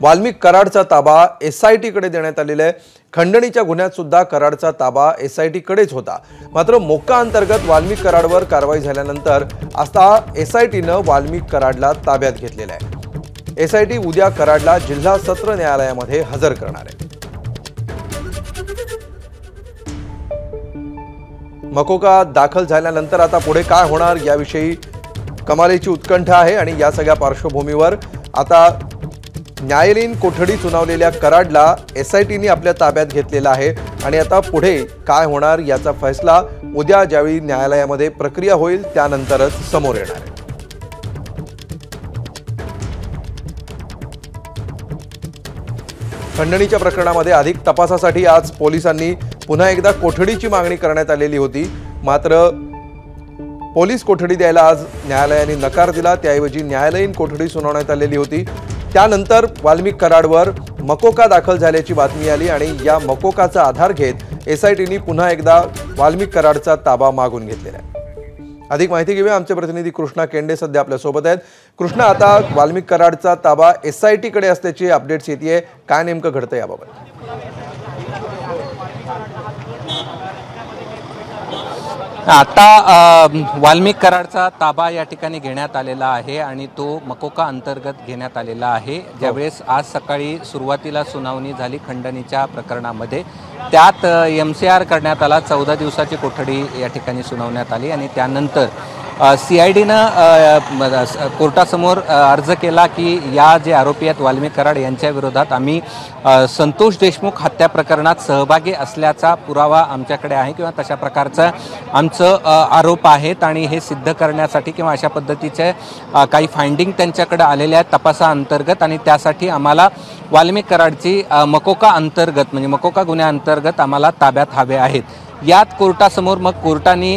वाल्मिक कराडचा ताबा SIT कडे देण्यात आलेला आहे। खंडणीच्या गुन्ह्यात सुद्धा कराडचा ताबा SIT कडेच होता। मात्र मोक्का अंतर्गत वाल्मिक कराडवर कारवाई झाल्यानंतर आता SIT ने वाल्मिक कराडला ताब्यात घेतलेला आहे। SIT उद्या कराडला जिल्हा सत्र न्यायालयामध्ये हजर करणार आहे। मकोका दाखल झाल्यानंतर आता पुढे काय होणार याविषयी कमालीची उत्कंठा आहे आणि या सगळ्या पार्श्वभूमीवर आता न्यायालयीन कोठडी सुनावलेल्या कराडला SIT ने आपल्या ताब्यात घेतलेला आहे आणि आता पुढे काय होणार याचा फैसला उद्या ज्यावेळी न्यायालयामध्ये प्रक्रिया होईल त्यानंतरच समोर येणार आहे। खंडणीच्या प्रकरणामध्ये अधिक तपासासाठी आज पोलिसांनी पुन्हा एकदा कोठडीची मागणी करण्यात आलेली होती। मात्र पोलीस कोठडी द्यायला आज न्यायालयाने नकार दिला। त्याऐवजी न्यायालयीन कोठडी सुनावण्यात आलेली होती। त्यानंतर वाल्मिक कराडवर मकोका दाखल झाल्याची बातमी आली आणि या मकोकाचा आधार घेत SIT ने पुन्हा एकदा वाल्मिक कराडचा ताबा मागून घेतलेला आहे। अधिक माहिती घेऊया, आमचे प्रतिनिधी कृष्णा केंडे सध्या आपल्या सोबत आहेत। कृष्णा, आता वाल्मिक कराडचा ताबा SIT कडे असल्याची अपडेट्स येते, काय नेमकं घडतं याबाबत? आता वाल्मिक कराडचा ताबा या ठिकाणी घेण्यात आलेला आहे आणि तो मकोका अंतर्गत घेण्यात आलेला आहे। ज्यावेळेस आज सकाळी सुरुवातीला सुनावणी झाली खंडणीच्या प्रकरणामध्ये, त्यात MCR करण्यात आला। 14 दिवसाची कोठडी या ठिकाणी सुनावण्यात आली आणि त्यानंतर CID कोर्टासमोर अर्ज केला की या जे आरोपी आहेत वाल्मिक कराड यांच्या विरोधात आम्ही संतोष देशमुख हत्या प्रकरणात सहभागी असल्याचा पुरावा आमच्याकडे आहे किंवा तशा प्रकारचा आमचं आरोप आहेत आणि हे सिद्ध करण्यासाठी किंवा अशा पद्धतीचे काही फाइंडिंग त्यांच्याकडे आलेले आहेत तपासाअंतर्गत आणि त्यासाठी आम्हाला वाल्मिक कराडची मकोका अंतर्गत म्हणजे मकोका गुन्ह्याअंतर्गत आम्हाला ताब्यात हवे आहेत। यात कोर्टासमोर मग कोर्टाने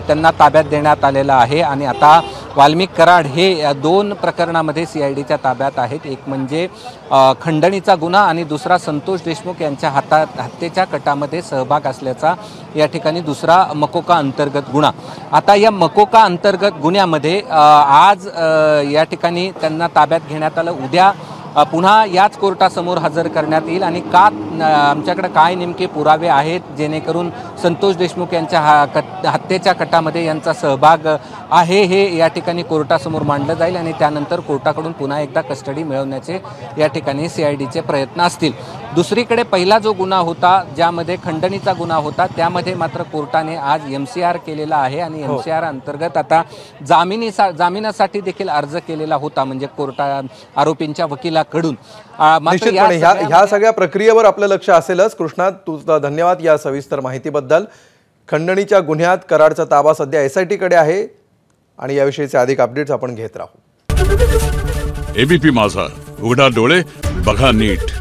त्यांना ताब्यात देण्यात आलेला आहे आणि आता वाल्मिक कराड हे 2 प्रकरणामध्ये CIDच्या ताब्यात आहेत। एक म्हणजे खंडणीचा गुन्हा आणि दुसरा संतोष देशमुख यांच्या हत्येच्या कटामध्ये सहभाग असल्याचा या ठिकाणी दुसरा मकोका अंतर्गत गुन्हा। आता या मकोका अंतर्गत गुन्ह्यामध्ये आज या ठिकाणी त्यांना ताब्यात घेण्यात आलं। उद्या पुन्हा याच कोर्टासमोर हजर करण्यात येईल आणि का आमच्याकडे काय नेमके पुरावे आहेत जेणेकरून संतोष देशमुख यांच्या हत्येच्या कटामध्ये यांचा सहभाग आहे हे या ठिकाणी कोर्टासमोर मांडलं जाईल आणि त्यानंतर कोर्टाकडून पुन्हा एकदा कस्टडी मिळवण्याचे या ठिकाणी CIDचे प्रयत्न असतील। दुसरीकडे पहिला जो गुन्हा होता ज्यामध्ये खंडणीचा गुन्हा होता त्यामध्ये मात्र कोर्टाने आज MCR केलेला आहे आणि MCR अंतर्गत आता जामिनासाठी देखील अर्ज केलेला होता म्हणजे आरोपींच्या वकिलाकडून। निश्चितपणे ह्या सगळ्या प्रक्रियेवर आपलं लक्ष असेलच। कृष्णा, तुझा धन्यवाद या सविस्तर माहितीबद्दल। खंडणीच्या गुन्ह्यात कराडचा ताबा सध्या SIT कडे आहे आणि याविषयीचे अधिक अपडेट्स आपण घेत राहू। ABP माझा, उघडा डोळे बघा नीट।